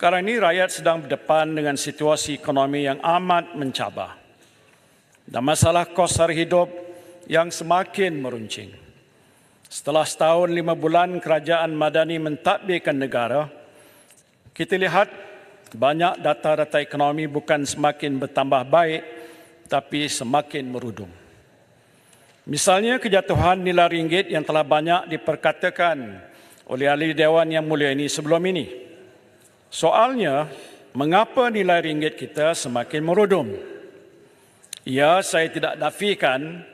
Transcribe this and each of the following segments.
Sekarang ini rakyat sedang berdepan dengan situasi ekonomi yang amat mencabar dan masalah kos sara hidup yang semakin meruncing. Setelah setahun 5 bulan kerajaan Madani mentadbirkan negara, kita lihat banyak data-data ekonomi bukan semakin bertambah baik tapi semakin merudum. Misalnya kejatuhan nilai ringgit yang telah banyak diperkatakan oleh ahli Dewan Yang Mulia ini sebelum ini. Soalnya, mengapa nilai ringgit kita semakin merudum? Ya, saya tidak nafikan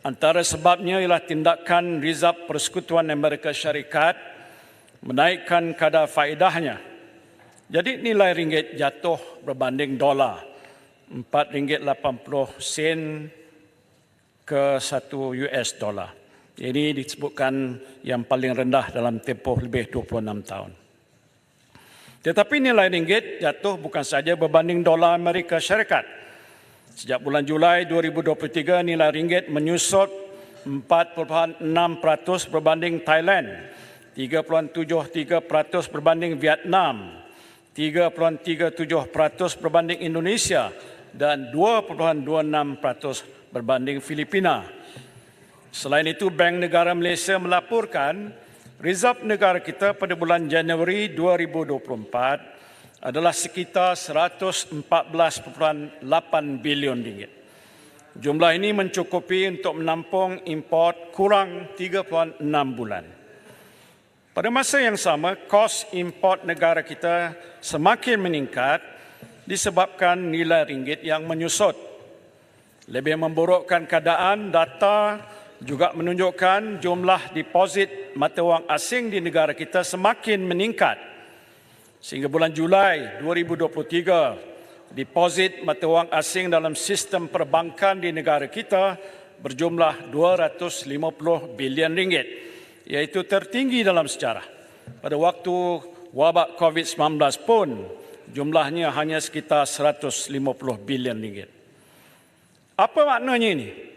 antara sebabnya ialah tindakan Rizab Persekutuan Amerika Syarikat menaikkan kadar faedahnya. Jadi nilai ringgit jatuh berbanding dolar, RM4.80 ke 1 US dollar. Ini disebutkan yang paling rendah dalam tempoh lebih 26 tahun. Tetapi nilai ringgit jatuh bukan saja berbanding dolar Amerika Syarikat. Sejak bulan Julai 2023, nilai ringgit menyusut 4.6% berbanding Thailand, 3.73% berbanding Vietnam, 3.37% berbanding Indonesia dan 2.26% berbanding Filipina. Selain itu, Bank Negara Malaysia melaporkan Reserve negara kita pada bulan Januari 2024 adalah sekitar 114.8 bilion ringgit. Jumlah ini mencukupi untuk menampung import kurang 3.6 bulan. Pada masa yang sama, kos import negara kita semakin meningkat disebabkan nilai ringgit yang menyusut. Lebih memburukkan keadaan, data juga menunjukkan jumlah deposit mata wang asing di negara kita semakin meningkat. Sehingga bulan Julai 2023, deposit mata wang asing dalam sistem perbankan di negara kita berjumlah 250 bilion ringgit, iaitu tertinggi dalam sejarah. Pada waktu wabak COVID-19 pun jumlahnya hanya sekitar 150 bilion ringgit. Apa maknanya ini?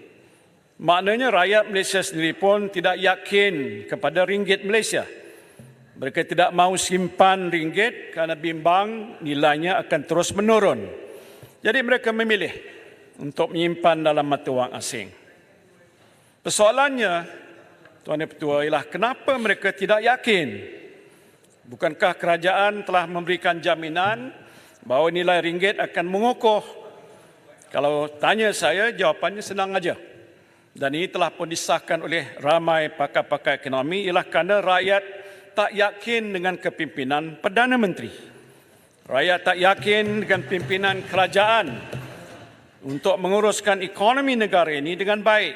Maknanya rakyat Malaysia sendiri pun tidak yakin kepada ringgit Malaysia. Mereka tidak mahu simpan ringgit kerana bimbang nilainya akan terus menurun. Jadi mereka memilih untuk menyimpan dalam mata wang asing. Persoalannya, Tuan Yang Pertua, ialah kenapa mereka tidak yakin? Bukankah kerajaan telah memberikan jaminan bahawa nilai ringgit akan mengukuh? Kalau tanya saya, jawapannya senang saja. Dan ini telah pun disahkan oleh ramai pakar-pakar ekonomi, ialah kerana rakyat tak yakin dengan kepimpinan Perdana Menteri. Rakyat tak yakin dengan pimpinan kerajaan untuk menguruskan ekonomi negara ini dengan baik.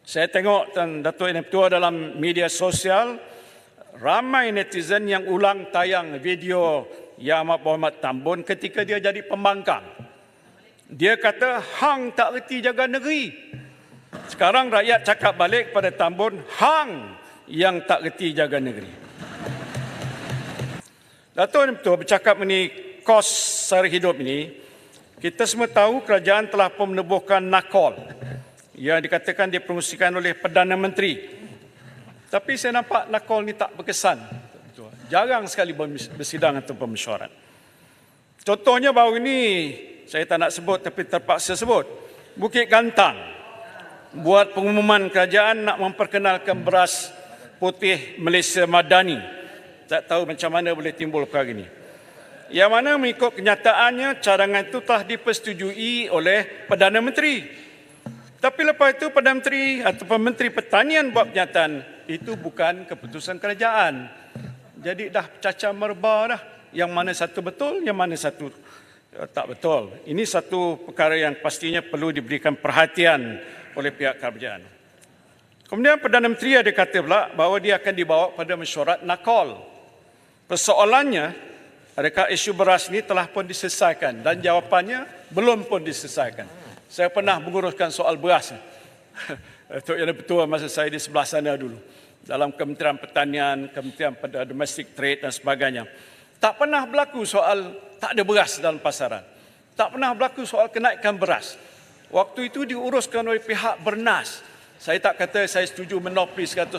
Saya tengok Datuk Yang Pertua dalam media sosial, ramai netizen yang ulang tayang video Yang Amat Berhormat Tambun ketika dia jadi pembangkang. Dia kata, hang tak reti jaga negeri. Sekarang rakyat cakap balik kepada Tambun, hang yang tak reti jaga negeri. Datuk Yang Pertua bercakap mengenai kos sara hidup ini, kita semua tahu kerajaan telah pun menubuhkan NACOL yang dikatakan dipromosikan oleh Perdana Menteri. Tapi saya nampak NACOL ini tak berkesan. Jarang sekali bersidang atau bermesyuarat. Contohnya baru ini, saya tak nak sebut tapi terpaksa sebut, Bukit Gantang buat pengumuman kerajaan nak memperkenalkan beras putih Malaysia Madani. Tak tahu macam mana boleh timbul perkara ini. Yang mana mengikut kenyataannya, cadangan itu telah dipersetujui oleh Perdana Menteri. Tapi lepas itu Perdana Menteri atau Menteri Pertanian buat pernyataan, itu bukan keputusan kerajaan. Jadi dah cacah merebah dah. Yang mana satu betul, yang mana satu tak betul. Ini satu perkara yang pastinya perlu diberikan perhatian oleh pihak kerajaan. Kemudian Perdana Menteri ada kata pula bahawa dia akan dibawa pada mesyuarat NACOL. Persoalannya, adakah isu beras ini telah pun diselesaikan? Dan jawapannya, belum pun diselesaikan. Saya pernah menguruskan soal beras. Datuk Yang Pertua masa saya di sebelah sana dulu. Dalam Kementerian Pertanian, Kementerian Domestic Trade dan sebagainya. Tak pernah berlaku soal tak ada beras dalam pasaran. Tak pernah berlaku soal kenaikan beras. Waktu itu diuruskan oleh pihak Bernas. Saya tak kata saya setuju monopoli 100%,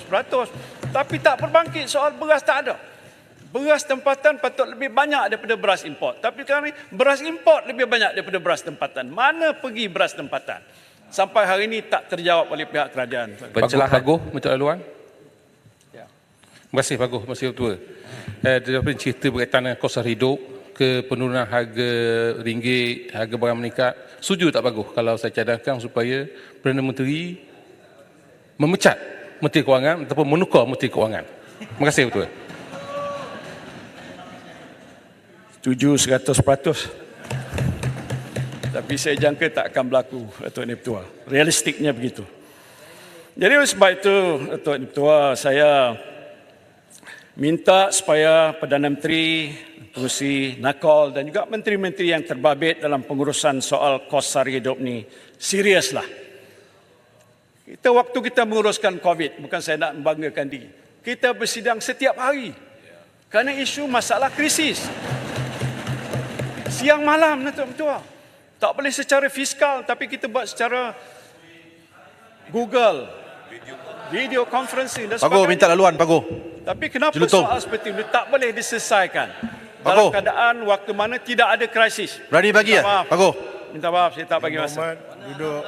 tapi tak berbangkit soal beras tak ada. Beras tempatan patut lebih banyak daripada beras import. Tapi sekarang ni beras import lebih banyak daripada beras tempatan. Mana pergi beras tempatan? Sampai hari ini tak terjawab oleh pihak kerajaan. Paguh, Menteri Laluan. Ya. Terima kasih Paguh, Terima kasih Ketua. Daripada cerita berkaitan dengan kos hidup ke penurunan harga ringgit, harga barang meningkat, setuju tak Paguh kalau saya cadangkan supaya Perdana Menteri memecat Menteri Kewangan ataupun menukar Menteri Kewangan? Terima kasih Ketua. Setuju 100%. Tapi saya jangka tak akan berlaku, Datuk Yang Dipertua. Realistiknya begitu. Jadi oleh sebab itu, Datuk Yang Dipertua, saya minta supaya Perdana Menteri, Pengerusi Nakol dan juga menteri-menteri yang terbabit dalam pengurusan soal kos sara hidup ni seriuslah. Waktu kita menguruskan COVID, bukan saya nak membanggakan diri, kita bersidang setiap hari kerana isu masalah krisis. Siang malam, Datuk Ketua. Tak boleh secara fiskal, tapi kita buat secara Google, video conferencing dan sebagainya. Paguh, minta laluan, Paguh. Tapi kenapa Jelutong. soal seperti itu tak boleh diselesaikan dalam keadaan waktu mana tidak ada krisis? Berani bagi ya, Paguh? Minta maaf, saya tak bagi masa. Duduk.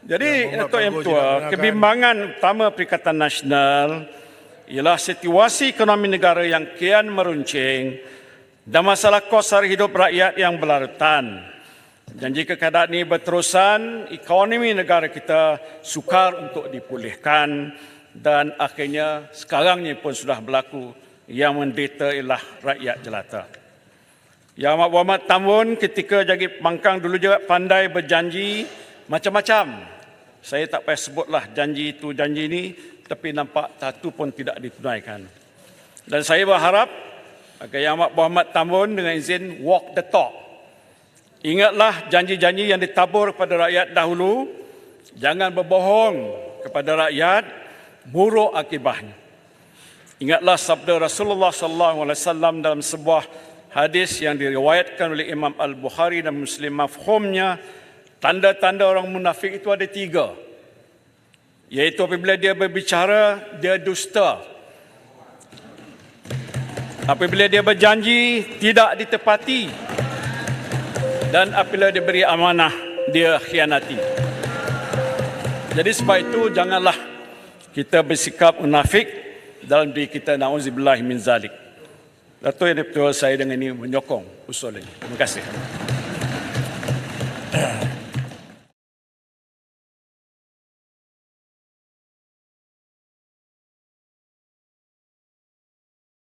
Jadi, Datuk Yang Ketua, kebimbangan utama Perikatan Nasional ialah situasi ekonomi negara yang kian meruncing dan masalah kos sara hidup rakyat yang berlarutan. Dan jika keadaan ini berterusan, ekonomi negara kita sukar untuk dipulihkan dan akhirnya sekarang ini pun sudah berlaku yang menderita ialah rakyat jelata. Yang Amat Berhormat Tan Mun ketika jadi pembangkang dulu juga pandai berjanji macam-macam. Saya tak payah sebutlah janji itu janji ini, tapi nampak satu pun tidak ditunaikan. Dan saya berharap agar Yang Amat Berhormat Tan Mun dengan izin walk the talk. Ingatlah janji-janji yang ditabur kepada rakyat dahulu, jangan berbohong kepada rakyat, buruk akibatnya. Ingatlah sabda Rasulullah sallallahu alaihi wasallam dalam sebuah hadis yang diriwayatkan oleh Imam Al-Bukhari dan Muslim, mafhumnya tanda-tanda orang munafik itu ada 3. Iaitu apabila dia berbicara, dia dusta. Apabila dia berjanji, tidak ditepati. Dan apabila diberi amanah, dia khianati. Jadi sebab itu, janganlah kita bersikap munafik dalam diri kita, na'udzubillah min zalik. Datuk Yang Dipertua, saya dengan ini menyokong usul ini. Terima kasih.